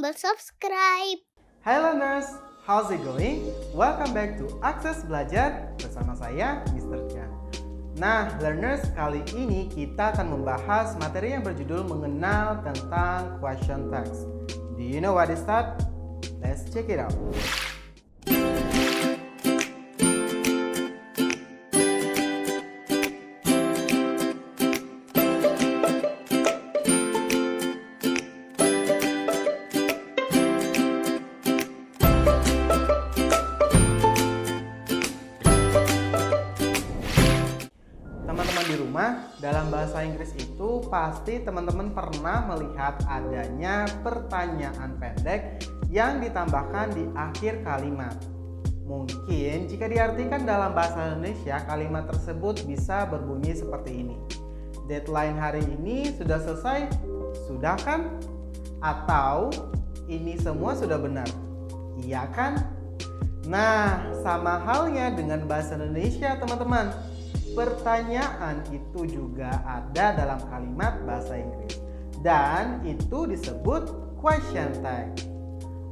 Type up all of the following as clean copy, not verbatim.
tombol subscribe. Hai learners, how's it going? Welcome back to Akses Belajar bersama saya, Mr. Chan. Nah, learners, kali ini kita akan membahas materi yang berjudul mengenal tentang question text. Do you know what is that? Let's check it out. Teman-teman di rumah, dalam bahasa Inggris itu pasti teman-teman pernah melihat adanya pertanyaan pendek yang ditambahkan di akhir kalimat. Mungkin jika diartikan dalam bahasa Indonesia, kalimat tersebut bisa berbunyi seperti ini. Deadline hari ini sudah selesai? Sudah kan? Atau ini semua sudah benar? Iya kan? Nah, sama halnya dengan bahasa Indonesia, teman-teman. Pertanyaan itu juga ada dalam kalimat bahasa Inggris dan itu disebut question tag.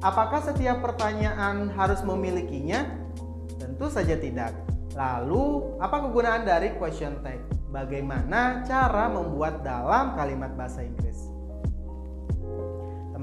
Apakah setiap pertanyaan harus memilikinya? Tentu saja tidak. Lalu, apa kegunaan dari question tag? Bagaimana cara membuat dalam kalimat bahasa Inggris?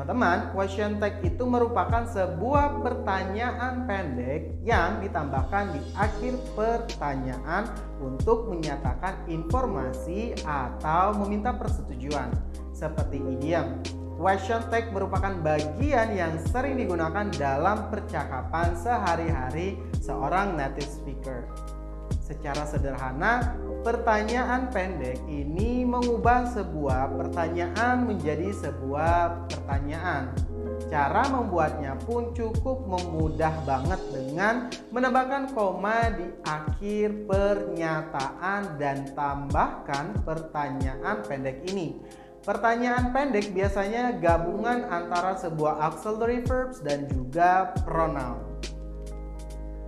Teman-teman, question tag itu merupakan sebuah pertanyaan pendek yang ditambahkan di akhir pertanyaan untuk menyatakan informasi atau meminta persetujuan. Seperti idiom, question tag merupakan bagian yang sering digunakan dalam percakapan sehari-hari seorang native speaker. Secara sederhana, pertanyaan pendek ini mengubah sebuah pertanyaan menjadi sebuah pertanyaan. Cara membuatnya pun cukup memudah banget dengan menambahkan koma di akhir pernyataan dan tambahkan pertanyaan pendek ini. Pertanyaan pendek biasanya gabungan antara sebuah auxiliary verbs dan juga pronoun.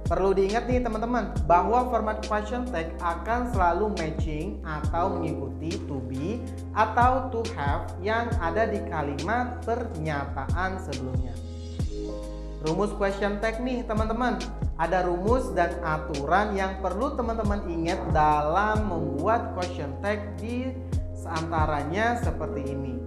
Perlu diingat nih teman-teman bahwa format question tag akan selalu matching atau mengikuti to be atau to have yang ada di kalimat pernyataan sebelumnya. Rumus question tag nih teman-teman, ada rumus dan aturan yang perlu teman-teman ingat dalam membuat question tag, di seantaranya seperti ini.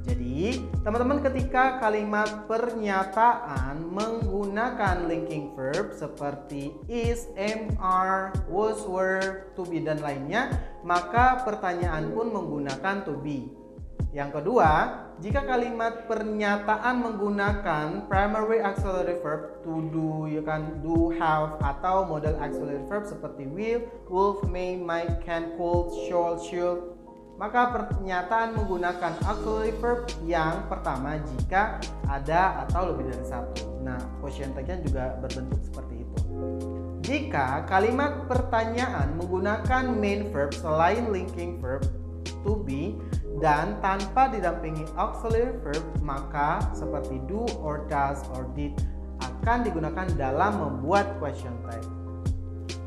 Jadi, teman-teman ketika kalimat pernyataan menggunakan linking verb seperti is, am, are, was, were, to be, dan lainnya, maka pertanyaan pun menggunakan to be. Yang kedua, jika kalimat pernyataan menggunakan primary auxiliary verb to do, you can do, have, atau modal auxiliary verb seperti will, would, may, might, can, could, should, maka pernyataan menggunakan auxiliary verb yang pertama jika ada atau lebih dari satu. Nah, question tag-nya juga berbentuk seperti itu. Jika kalimat pertanyaan menggunakan main verb selain linking verb to be dan tanpa didampingi auxiliary verb, maka seperti do or does or did akan digunakan dalam membuat question tag.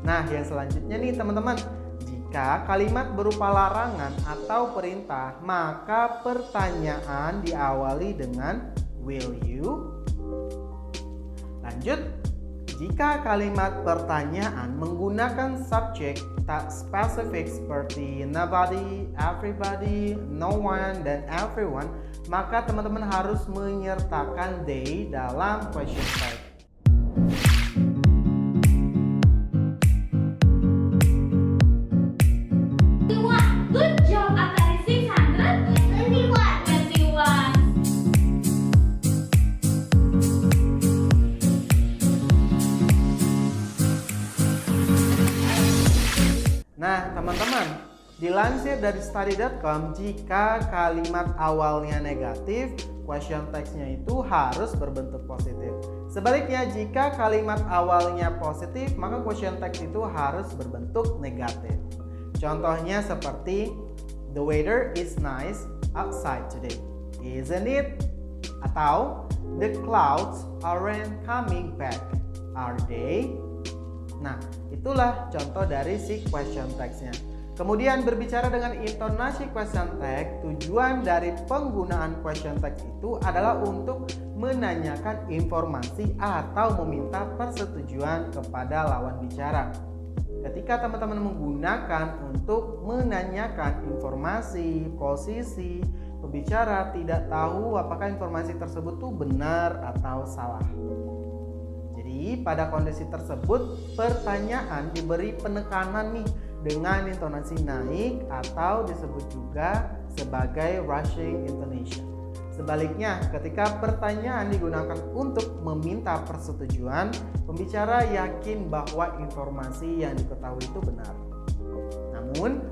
Nah, yang selanjutnya nih teman-teman, jika kalimat berupa larangan atau perintah, maka pertanyaan diawali dengan will you? Lanjut, jika kalimat pertanyaan menggunakan subjek tak spesifik seperti nobody, everybody, no one, dan everyone, maka teman-teman harus menyertakan they dalam question tag. Nah, teman-teman, dilansir dari study.com, jika kalimat awalnya negatif, question text-nya itu harus berbentuk positif. Sebaliknya, jika kalimat awalnya positif, maka question text itu harus berbentuk negatif. Contohnya seperti, the weather is nice outside today, isn't it? Atau, the clouds aren't coming back, are they? Nah, itulah contoh dari si question text-nya. Kemudian berbicara dengan intonasi question tag, tujuan dari penggunaan question tag itu adalah untuk menanyakan informasi atau meminta persetujuan kepada lawan bicara. Ketika teman-teman menggunakan untuk menanyakan informasi, posisi, pembicara tidak tahu apakah informasi tersebut tuh benar atau salah. Jadi pada kondisi tersebut pertanyaan diberi penekanan nih dengan intonasi naik atau disebut juga sebagai rushing intonation. Sebaliknya, ketika pertanyaan digunakan untuk meminta persetujuan, pembicara yakin bahwa informasi yang diketahui itu benar. Namun,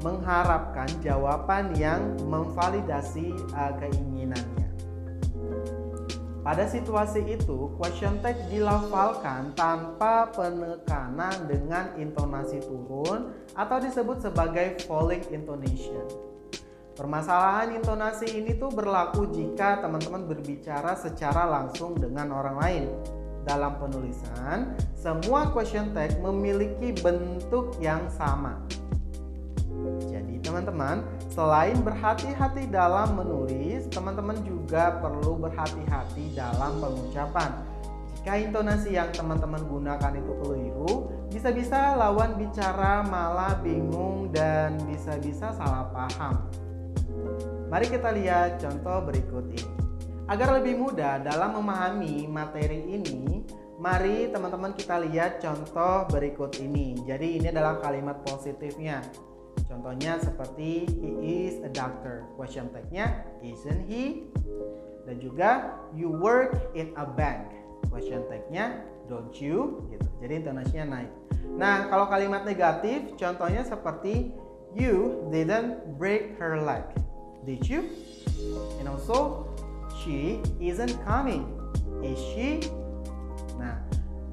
mengharapkan jawaban yang memvalidasi keinginannya. Pada situasi itu, question tag dilafalkan tanpa penekanan dengan intonasi turun atau disebut sebagai falling intonation. Permasalahan intonasi ini tuh berlaku jika teman-teman berbicara secara langsung dengan orang lain. Dalam penulisan, semua question tag memiliki bentuk yang sama. Jadi teman-teman, selain berhati-hati dalam menulis, teman-teman juga perlu berhati-hati dalam pengucapan. Jika intonasi yang teman-teman gunakan itu keliru, bisa-bisa lawan bicara malah bingung dan bisa-bisa salah paham. Mari kita lihat contoh berikut ini. Agar lebih mudah dalam memahami materi ini, mari teman-teman kita lihat contoh berikut ini. Jadi ini adalah kalimat positifnya. Contohnya seperti he is a doctor. Question tag-nya isn't he? Dan juga you work in a bank. Question tag-nya don't you? Gitu. Jadi intonasinya naik. Nah, kalau kalimat negatif contohnya seperti you didn't break her leg. Did you? And also she isn't coming. Is she? Nah,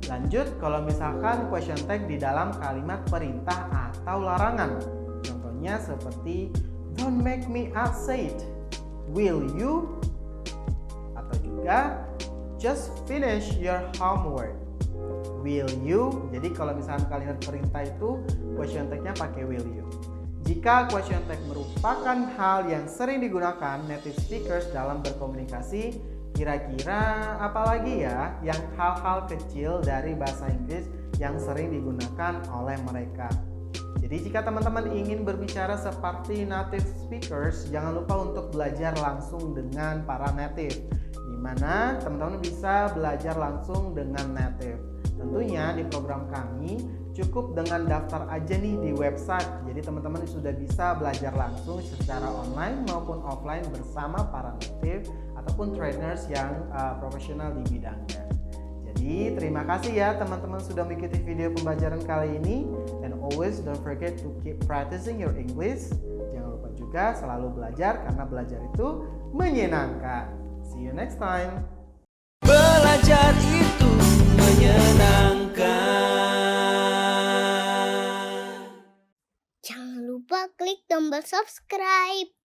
lanjut kalau misalkan question tag di dalam kalimat perintah atau larangan. Contohnya seperti don't make me upset. Will you? Atau juga just finish your homework. Will you? Jadi kalau misalkan kalimat perintah itu question tag-nya pakai will you. Jika question tag merupakan hal yang sering digunakan native speakers dalam berkomunikasi, kira-kira apalagi ya yang hal-hal kecil dari bahasa Inggris yang sering digunakan oleh mereka. Jadi jika teman-teman ingin berbicara seperti native speakers, jangan lupa untuk belajar langsung dengan para native, di mana teman-teman bisa belajar langsung dengan native. Tentunya di program kami cukup dengan daftar aja nih di website. Jadi teman-teman sudah bisa belajar langsung secara online maupun offline bersama para native ataupun trainers yang profesional di bidangnya. Jadi terima kasih ya teman-teman sudah mengikuti video pembelajaran kali ini. And always don't forget to keep practicing your English. Jangan lupa juga selalu belajar karena belajar itu menyenangkan. See you next time. Belajar itu menyenangkan. Jangan lupa klik tombol subscribe.